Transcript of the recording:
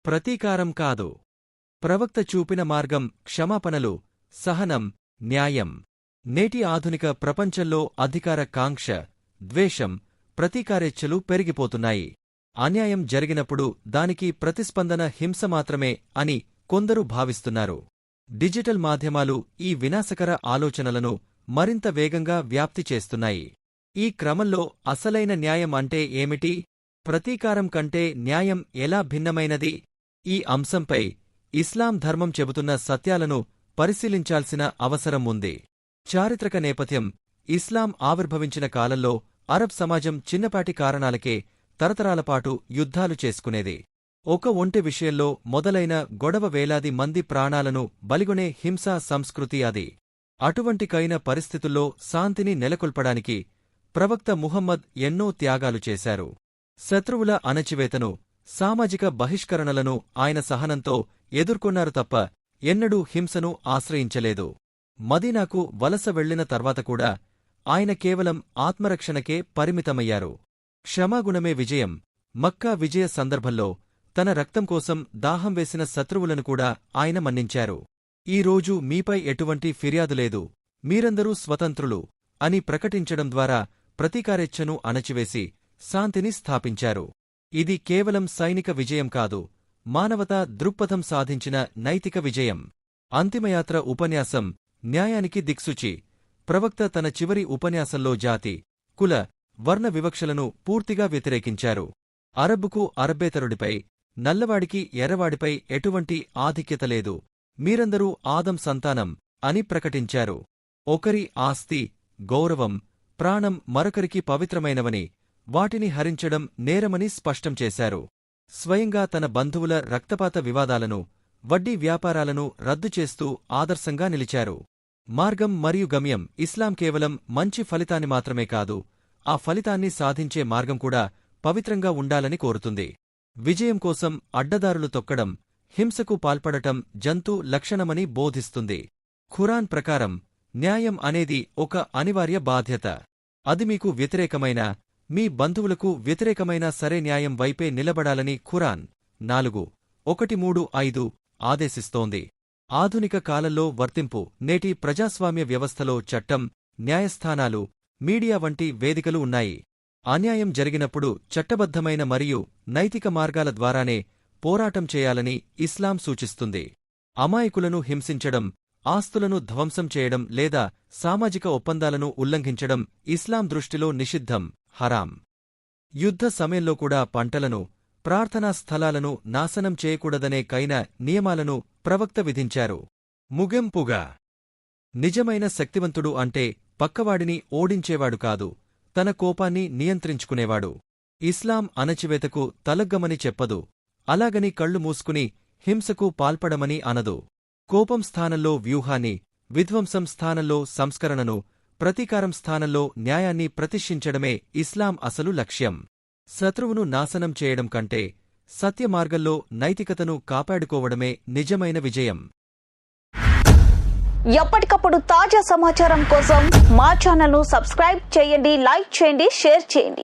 ప్రతీకారం కాదు. ప్రవక్త చూపిన మార్గం క్షమాపణలు, సహనం, న్యాయం. నేటి ఆధునిక ప్రపంచంలో అధికార కాంక్ష, ద్వేషం, ప్రతీకారేచ్ఛలు పెరిగిపోతున్నాయి. అన్యాయం జరిగినప్పుడు దానికి ప్రతిస్పందన హింస మాత్రమే అని కొందరు భావిస్తున్నారు. డిజిటల్ మాధ్యమాలు ఈ వినాశకర ఆలోచనలను మరింత వేగంగా వ్యాప్తి చేస్తున్నాయి. ఈ క్రమంలో అసలైన న్యాయం అంటే ఏమిటి? ప్రతీకారం కంటే న్యాయం ఎలా భిన్నమైనది? ఈ అంశంపై ఇస్లాం ధర్మం చెబుతున్న సత్యాలను పరిశీలించాల్సిన అవసరం ఉంది. చారిత్రక నేపథ్యం: ఇస్లాం ఆవిర్భవించిన కాలంలో అరబ్ సమాజం చిన్నపాటి కారణాలకే తరతరాలపాటు యుద్ధాలు చేసుకునేది. ఒక ఒంటె విషయంలో మొదలైన గొడవ వేలాది మంది ప్రాణాలను బలిగొనే హింసా సంస్కృతి అది. అటువంటికైన పరిస్థితుల్లో శాంతిని నెలకొల్పడానికి ప్రవక్త ముహమ్మద్ ఎన్నో త్యాగాలు చేశారు. శత్రువుల అణచివేతను, సామాజిక బహిష్కరణలను ఆయన సహనంతో ఎదుర్కొన్నారు తప్ప ఎన్నడూ హింసను ఆశ్రయించలేదు. మదీనాకు వలస వెళ్లిన తర్వాత కూడా ఆయన కేవలం ఆత్మరక్షణకే పరిమితమయ్యారు. క్షమాగుణమే విజయం. మక్కా విజయ సందర్భంలో తన రక్తం కోసం దాహం వేసిన శత్రువులను కూడా ఆయన మన్నించారు. ఈ రోజు మీపై ఎటువంటి ఫిర్యాదు లేదు, మీరందరూ స్వతంత్రులు అని ప్రకటించడం ద్వారా ప్రతీకారేచ్ఛను అణచివేసి శాంతిని స్థాపించారు. ఇది కేవలం సైనిక విజయం కాదు, మానవతా దృక్పథం సాధించిన నైతిక విజయం. అంతిమయాత్ర ఉపన్యాసం న్యాయానికి దిక్సూచి. ప్రవక్త తన చివరి ఉపన్యాసంలో జాతి, కుల, వర్ణ వివక్షలను పూర్తిగా వ్యతిరేకించారు. అరబ్బుకు అరబ్బేతరుడిపై, నల్లవాడికి ఎర్రవాడిపై ఎటువంటి ఆధిక్యత లేదు, మీరందరూ ఆదం సంతానం అని ప్రకటించారు. ఒకరి ఆస్తి, గౌరవం, ప్రాణం మరొకరికి పవిత్రమైనవని, వాటిని హరించడం నేరమని స్పష్టం చేశారు. స్వయంగా తన బంధువుల రక్తపాత వివాదాలను, వడ్డీ వ్యాపారాలను రద్దు చేస్తూ ఆదర్శంగా నిలిచారు. మార్గం మరియు గమ్యం: ఇస్లాం కేవలం మంచి ఫలితాన్ని మాత్రమే కాదు, ఆ ఫలితాన్ని సాధించే మార్గం కూడా పవిత్రంగా ఉండాలని కోరుతుంది. విజయం కోసం అడ్డదారులు తొక్కడం, హింసకు పాల్పడటం జంతు లక్షణమని బోధిస్తుంది. ఖురాన్ ప్రకారం న్యాయం అనేది ఒక అనివార్య బాధ్యత. అది మీకు వ్యతిరేకమైనా, మీ బంధువులకు వ్యతిరేకమైనా సరే న్యాయం వైపే నిలబడాలని ఖురాన్ 4:1-3-5 ఆదేశిస్తోంది. ఆధునిక కాలంలో వర్తింపు: నేటి ప్రజాస్వామ్య వ్యవస్థలో చట్టం, న్యాయస్థానాలు, మీడియా వంటి వేదికలు ఉన్నాయి. అన్యాయం జరిగినప్పుడు చట్టబద్ధమైన మరియు నైతిక మార్గాల ద్వారానే పోరాటం చేయాలని ఇస్లాం సూచిస్తుంది. అమాయకులను హింసించడం, ఆస్తులను ధ్వంసం చేయడం లేదా సామాజిక ఒప్పందాలను ఉల్లంఘించడం ఇస్లాం దృష్టిలో నిషిద్ధం, హరాం. యుద్ధ సమయంలో కూడా పంటలను, ప్రార్థనా స్థలాలను నాశనం చేయకూడదనే కైన నియమాలను ప్రవక్త విధించారు. ముగింపుగా, నిజమైన శక్తివంతుడు అంటే పక్కవాడిని ఓడించేవాడు కాదు, తన కోపాన్ని నియంత్రించుకునేవాడు. ఇస్లాం అణచివేతకు తలగ్గమని చెప్పదు, అలాగని కళ్ళు మూసుకుని హింసకు పాల్పడమని అనదు. కోపం స్థానంలో వ్యూహాన్ని, విధ్వంసం స్థానంలో సంస్కరణను, ప్రతీకారం స్థానంలో న్యాయాన్ని ప్రతిష్ఠించడమే ఇస్లాం అసలు లక్ష్యం. శత్రువును నాశనం చేయడం కంటే సత్యమార్గంలో నైతికతను కాపాడుకోవడమే నిజమైన విజయం. ఎప్పటికప్పుడు తాజా సమాచారం కోసం మా ఛానల్ను సబ్స్క్రైబ్ చేయండి, లైక్ చేయండి, షేర్ చేయండి.